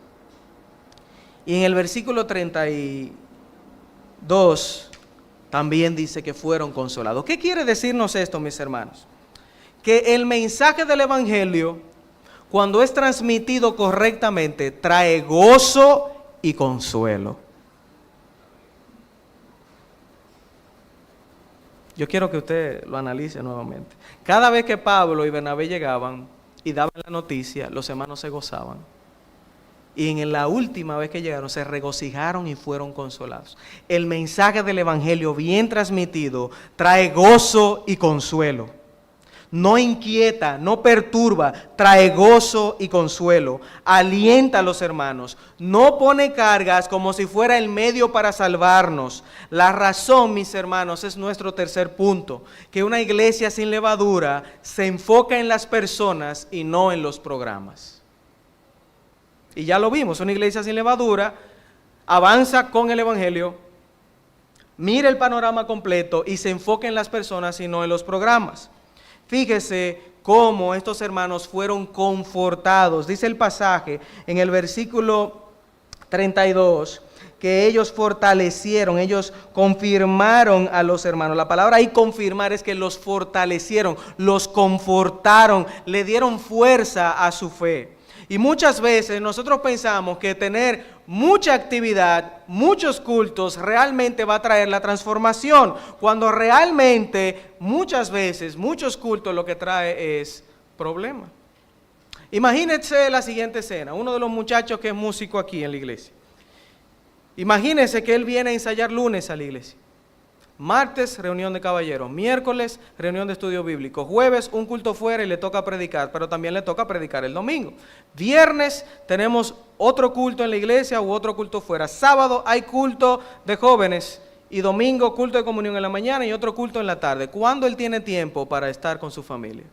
S1: Y en el versículo 32 también dice que fueron consolados. ¿Qué quiere decirnos esto, mis hermanos? Que el mensaje del Evangelio, cuando es transmitido correctamente, trae gozo y consuelo. Yo quiero que usted lo analice nuevamente. Cada vez que Pablo y Bernabé llegaban y daban la noticia, los hermanos se gozaban. Y en la última vez que llegaron, se regocijaron y fueron consolados. El mensaje del Evangelio bien transmitido trae gozo y consuelo. No inquieta, no perturba, trae gozo y consuelo. Alienta a los hermanos. No pone cargas como si fuera el medio para salvarnos. La razón, mis hermanos, es nuestro tercer punto. Que una iglesia sin levadura se enfoca en las personas y no en los programas. Y ya lo vimos, una iglesia sin levadura avanza con el Evangelio, mira el panorama completo y se enfoca en las personas y no en los programas. Fíjese cómo estos hermanos fueron confortados. Dice el pasaje en el versículo 32 que ellos fortalecieron, ellos confirmaron a los hermanos. La palabra ahí confirmar es que los fortalecieron, los confortaron, le dieron fuerza a su fe. Y muchas veces nosotros pensamos que tener mucha actividad, muchos cultos, realmente va a traer la transformación, cuando realmente muchas veces, muchos cultos lo que trae es problema. Imagínense la siguiente escena, uno de los muchachos que es músico aquí en la iglesia. Imagínense que él viene a ensayar lunes a la iglesia. Martes, reunión de caballeros. Miércoles, reunión de estudio bíblico. Jueves, un culto fuera y le toca predicar, pero también le toca predicar el domingo. Viernes, tenemos otro culto en la iglesia u otro culto fuera. Sábado, hay culto de jóvenes. Y domingo, culto de comunión en la mañana y otro culto en la tarde. ¿Cuándo él tiene tiempo para estar con su familia?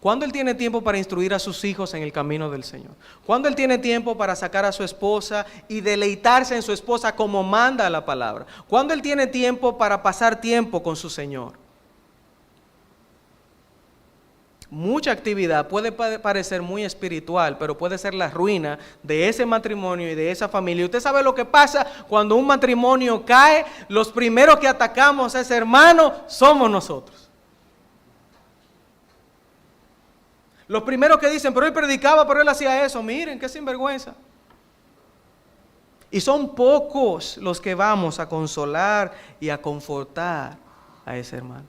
S1: ¿Cuándo él tiene tiempo para instruir a sus hijos en el camino del Señor? ¿Cuándo él tiene tiempo para sacar a su esposa y deleitarse en su esposa como manda la palabra? ¿Cuándo él tiene tiempo para pasar tiempo con su Señor? Mucha actividad puede parecer muy espiritual, pero puede ser la ruina de ese matrimonio y de esa familia. ¿Usted sabe lo que pasa cuando un matrimonio cae? Los primeros que atacamos a ese hermano somos nosotros. Los primeros que dicen, pero él predicaba, pero él hacía eso. Miren, qué sinvergüenza. Y son pocos los que vamos a consolar y a confortar a ese hermano.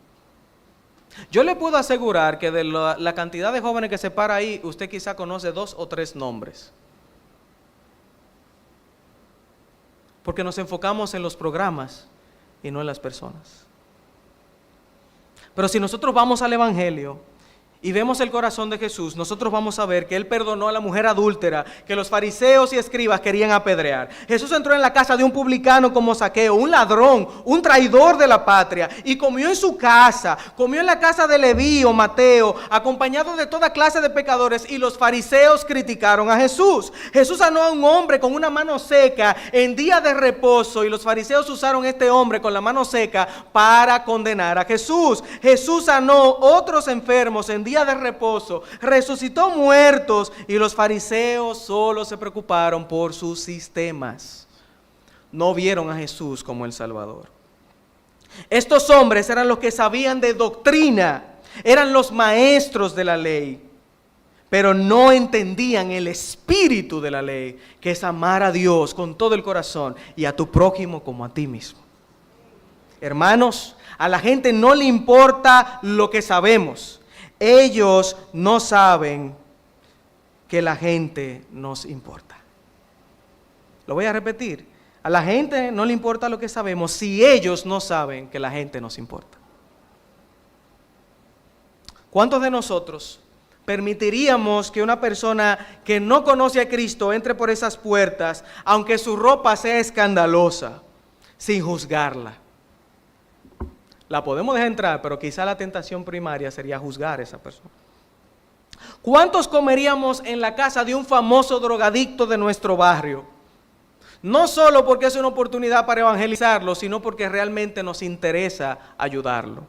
S1: Yo le puedo asegurar que de la cantidad de jóvenes que se para ahí, usted quizá conoce 2 o 3 nombres. Porque nos enfocamos en los programas y no en las personas. Pero si nosotros vamos al Evangelio y vemos el corazón de Jesús, nosotros vamos a ver que Él perdonó a la mujer adúltera que los fariseos y escribas querían apedrear. Jesús entró en la casa de un publicano como Zaqueo, un ladrón, un traidor de la patria, y comió en su casa, comió en la casa de Leví o Mateo, acompañado de toda clase de pecadores, y los fariseos criticaron a Jesús. Jesús sanó a un hombre con una mano seca en día de reposo, y los fariseos usaron a este hombre con la mano seca para condenar a Jesús. Jesús sanó otros enfermos en día de reposo, resucitó muertos, y los fariseos solo se preocuparon por sus sistemas. No vieron a Jesús como el Salvador. Estos hombres eran los que sabían de doctrina, eran los maestros de la ley, pero no entendían el espíritu de la ley, que es amar a Dios con todo el corazón y a tu prójimo como a ti mismo. Hermanos, a la gente no le importa lo que sabemos. Ellos no saben que la gente nos importa. Lo voy a repetir. A la gente no le importa lo que sabemos si ellos no saben que la gente nos importa. ¿Cuántos de nosotros permitiríamos que una persona que no conoce a Cristo entre por esas puertas, aunque su ropa sea escandalosa, sin juzgarla? La podemos dejar entrar, pero quizá la tentación primaria sería juzgar a esa persona. ¿Cuántos comeríamos en la casa de un famoso drogadicto de nuestro barrio? No solo porque es una oportunidad para evangelizarlo, sino porque realmente nos interesa ayudarlo.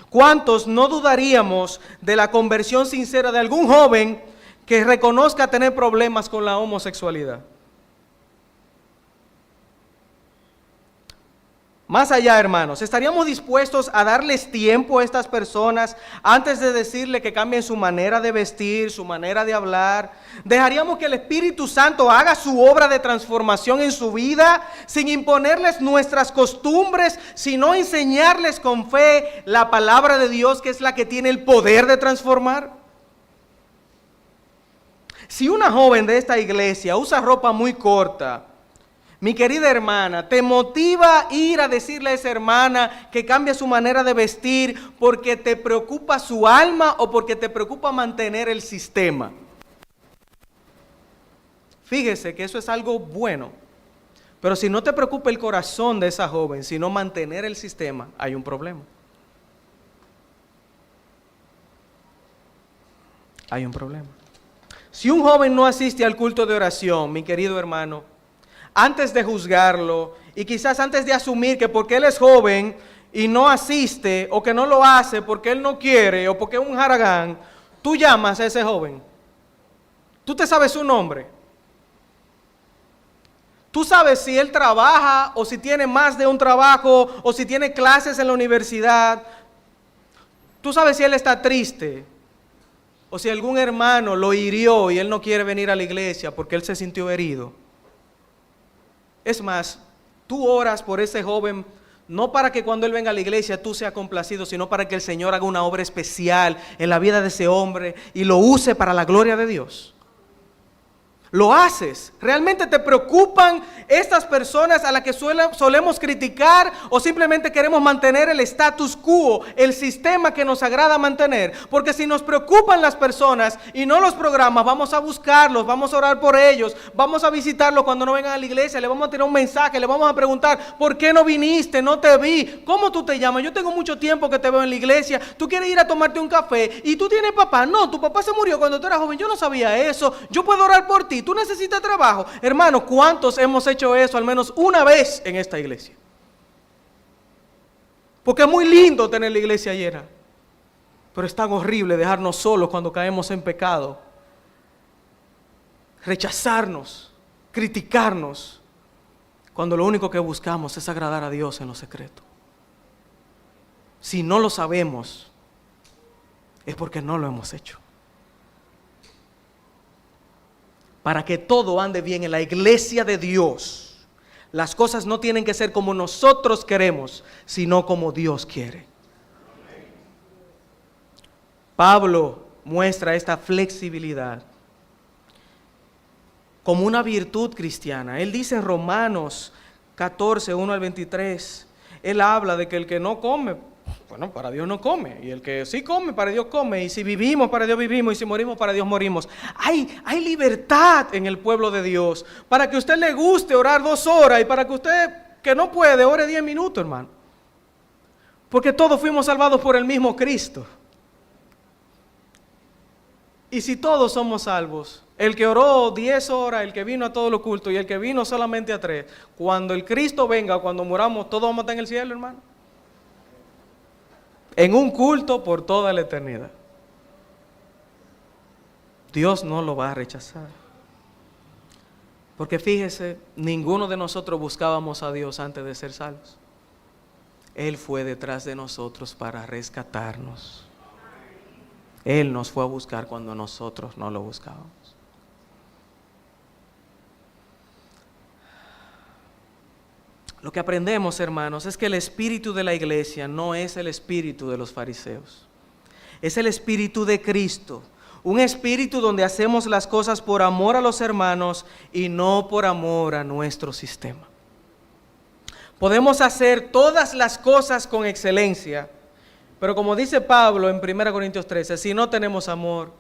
S1: ¿Cuántos no dudaríamos de la conversión sincera de algún joven que reconozca tener problemas con la homosexualidad? Más allá, hermanos, ¿estaríamos dispuestos a darles tiempo a estas personas antes de decirle que cambien su manera de vestir, su manera de hablar? ¿Dejaríamos que el Espíritu Santo haga su obra de transformación en su vida sin imponerles nuestras costumbres, sino enseñarles con fe la palabra de Dios, que es la que tiene el poder de transformar? Si una joven de esta iglesia usa ropa muy corta, mi querida hermana, ¿te motiva ir a decirle a esa hermana que cambie su manera de vestir porque te preocupa su alma o porque te preocupa mantener el sistema? Fíjese que eso es algo bueno, pero si no te preocupa el corazón de esa joven, sino mantener el sistema, hay un problema. Hay un problema. Si un joven no asiste al culto de oración, mi querido hermano, antes de juzgarlo y quizás antes de asumir que porque él es joven y no asiste o que no lo hace porque él no quiere o porque es un haragán, tú llamas a ese joven. Tú te sabes su nombre. Tú sabes si él trabaja o si tiene más de un trabajo o si tiene clases en la universidad. Tú sabes si él está triste o si algún hermano lo hirió y él no quiere venir a la iglesia porque él se sintió herido. Es más, tú oras por ese joven no para que cuando él venga a la iglesia tú seas complacido, sino para que el Señor haga una obra especial en la vida de ese hombre y lo use para la gloria de Dios. ¿Lo haces? ¿Realmente te preocupan estas personas a las que solemos criticar o simplemente queremos mantener el status quo, el sistema que nos agrada mantener? Porque si nos preocupan las personas y no los programas, vamos a buscarlos, vamos a orar por ellos, vamos a visitarlos cuando no vengan a la iglesia, le vamos a tirar un mensaje, le vamos a preguntar, ¿por qué no viniste? No te vi. ¿Cómo tú te llamas? Yo tengo mucho tiempo que te veo en la iglesia. ¿Tú quieres ir a tomarte un café? ¿Y tú tienes papá? No, tu papá se murió cuando tú eras joven. Yo no sabía eso. Yo puedo orar por ti. Tú necesitas trabajo. Hermano, ¿cuántos hemos hecho eso al menos una vez en esta iglesia? Porque es muy lindo tener la iglesia llena, pero es tan horrible dejarnos solos cuando caemos en pecado, rechazarnos, criticarnos, cuando lo único que buscamos es agradar a Dios en lo secreto. Si no lo sabemos, es porque no lo hemos hecho. Para que todo ande bien en la iglesia de Dios, las cosas no tienen que ser como nosotros queremos, sino como Dios quiere. Pablo muestra esta flexibilidad como una virtud cristiana. Él dice en Romanos 14, 1 al 23, él habla de que el que no come, bueno, para Dios no come, y el que sí come, para Dios come, y si vivimos, para Dios vivimos, y si morimos, para Dios morimos. Hay libertad en el pueblo de Dios, para que a usted le guste orar 2 horas, y para que usted, que no puede, ore 10 minutos, hermano. Porque todos fuimos salvados por el mismo Cristo. Y si todos somos salvos, el que oró 10 horas, el que vino a todo lo culto, y el que vino solamente a 3, cuando el Cristo venga, cuando muramos, todos vamos a estar en el cielo, hermano. En un culto por toda la eternidad. Dios no lo va a rechazar. Porque fíjese, ninguno de nosotros buscábamos a Dios antes de ser salvos. Él fue detrás de nosotros para rescatarnos. Él nos fue a buscar cuando nosotros no lo buscábamos. Lo que aprendemos, hermanos, es que el espíritu de la iglesia no es el espíritu de los fariseos. Es el espíritu de Cristo. Un espíritu donde hacemos las cosas por amor a los hermanos y no por amor a nuestro sistema. Podemos hacer todas las cosas con excelencia, Pero como dice Pablo en 1 Corintios 13, si no tenemos amor,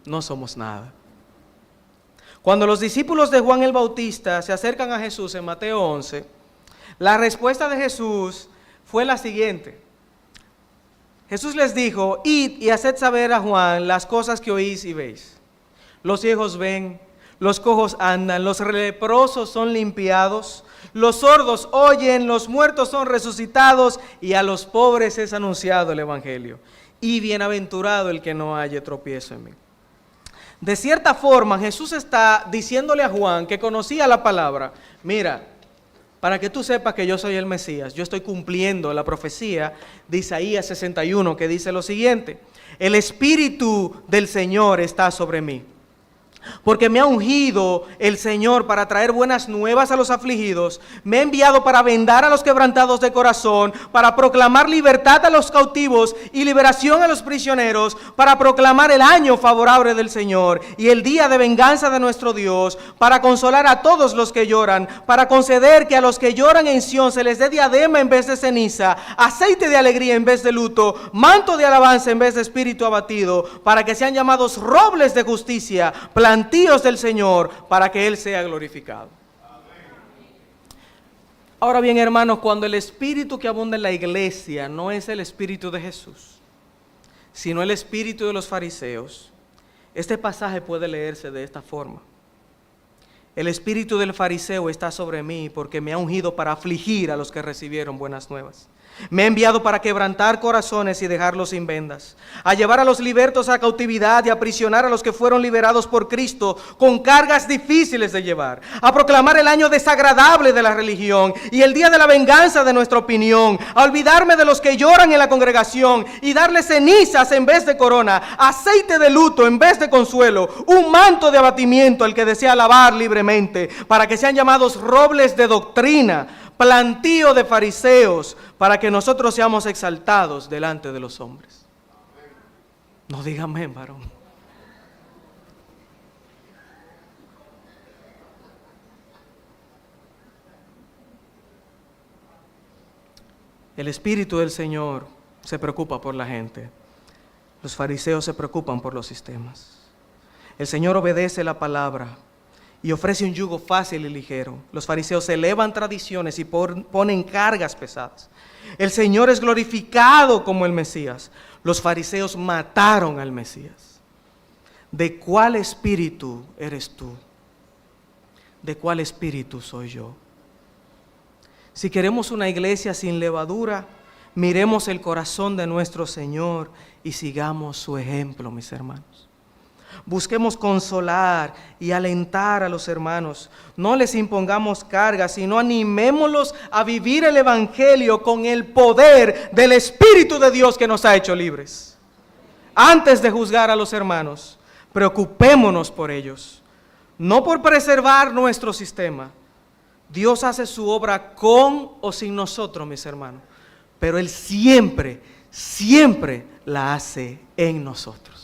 S1: no somos nada. Cuando los discípulos de Juan el Bautista se acercan a Jesús en Mateo 11, la respuesta de Jesús fue la siguiente. Jesús les dijo: id y haced saber a Juan las cosas que oís y veis. Los ciegos ven, los cojos andan, los leprosos son limpiados, los sordos oyen, los muertos son resucitados y a los pobres es anunciado el Evangelio. Y bienaventurado el que no haya tropiezo en mí. De cierta forma, Jesús está diciéndole a Juan, que conocía la palabra: mira, para que tú sepas que yo soy el Mesías, yo estoy cumpliendo la profecía de Isaías 61, que dice lo siguiente: el Espíritu del Señor está sobre mí, porque me ha ungido el Señor para traer buenas nuevas a los afligidos, me ha enviado para vendar a los quebrantados de corazón, para proclamar libertad a los cautivos y liberación a los prisioneros, para proclamar el año favorable del Señor y el día de venganza de nuestro Dios, para consolar a todos los que lloran, para conceder que a los que lloran en Sión se les dé diadema en vez de ceniza, aceite de alegría en vez de luto, manto de alabanza en vez de espíritu abatido, para que sean llamados robles de justicia, plantíos del Señor, para que Él sea glorificado. Ahora bien, hermanos, cuando el espíritu que abunda en la iglesia no es el espíritu de Jesús, sino el espíritu de los fariseos, este pasaje puede leerse de esta forma: el espíritu del fariseo está sobre mí, porque me ha ungido para afligir a los que recibieron buenas nuevas. Me ha enviado para quebrantar corazones y dejarlos sin vendas, a llevar a los libertos a cautividad y a aprisionar a los que fueron liberados por Cristo con cargas difíciles de llevar, a proclamar el año desagradable de la religión y el día de la venganza de nuestra opinión, a olvidarme de los que lloran en la congregación y darles cenizas en vez de corona, aceite de luto en vez de consuelo, un manto de abatimiento al que desea alabar libremente, para que sean llamados robles de doctrina, plantío de fariseos, para que nosotros seamos exaltados delante de los hombres. No diga amén, varón. El Espíritu del Señor se preocupa por la gente. Los fariseos se preocupan por los sistemas. El Señor obedece la palabra y ofrece un yugo fácil y ligero. Los fariseos elevan tradiciones y ponen cargas pesadas. El Señor es glorificado como el Mesías. Los fariseos mataron al Mesías. ¿De cuál espíritu eres tú? ¿De cuál espíritu soy yo? Si queremos una iglesia sin levadura, miremos el corazón de nuestro Señor y sigamos su ejemplo, mis hermanos. Busquemos consolar y alentar a los hermanos. No les impongamos cargas, sino animémoslos a vivir el Evangelio con el poder del Espíritu de Dios que nos ha hecho libres. Antes de juzgar a los hermanos, preocupémonos por ellos, no por preservar nuestro sistema. Dios hace su obra con o sin nosotros, mis hermanos, pero Él siempre, siempre la hace en nosotros.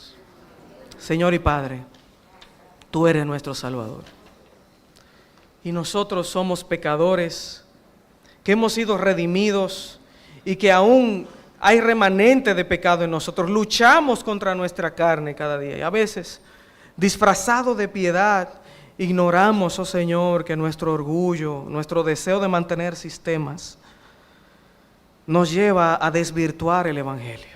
S1: Señor y Padre, tú eres nuestro Salvador. Y nosotros somos pecadores que hemos sido redimidos y que aún hay remanente de pecado en nosotros. Luchamos contra nuestra carne cada día y a veces, disfrazado de piedad, ignoramos, oh Señor, que nuestro orgullo, nuestro deseo de mantener sistemas nos lleva a desvirtuar el Evangelio.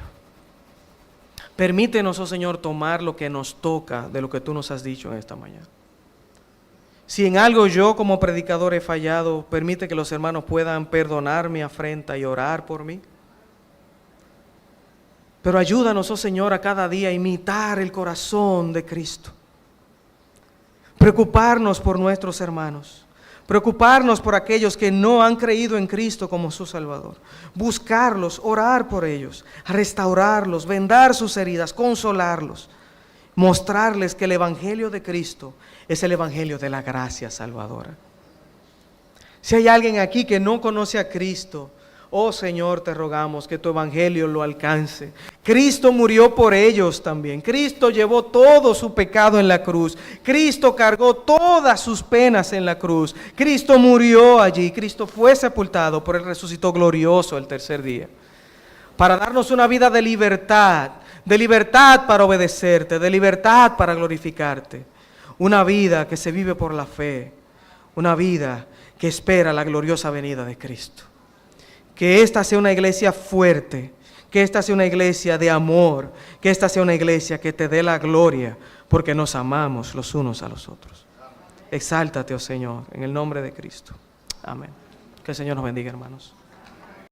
S1: Permítenos, oh Señor, tomar lo que nos toca de lo que tú nos has dicho en esta mañana. Si en algo yo como predicador he fallado, permite que los hermanos puedan perdonar mi afrenta y orar por mí. Pero ayúdanos, oh Señor, a cada día a imitar el corazón de Cristo. Preocuparnos por nuestros hermanos. Preocuparnos por aquellos que no han creído en Cristo como su Salvador. Buscarlos, orar por ellos, restaurarlos, vendar sus heridas, consolarlos. Mostrarles que el Evangelio de Cristo es el Evangelio de la gracia salvadora. Si hay alguien aquí que no conoce a Cristo, oh Señor, te rogamos que tu Evangelio lo alcance. Cristo murió por ellos también. Cristo llevó todo su pecado en la cruz. Cristo cargó todas sus penas en la cruz. Cristo murió allí. Cristo fue sepultado, pero Él resucitó glorioso el tercer día. para darnos una vida de libertad para obedecerte, de libertad para glorificarte. Una vida que se vive por la fe, una vida que espera la gloriosa venida de Cristo. Que esta sea una iglesia fuerte, que esta sea una iglesia de amor, que esta sea una iglesia que te dé la gloria, porque nos amamos los unos a los otros. Exáltate, oh Señor, en el nombre de Cristo. Amén. Que el Señor nos bendiga, hermanos.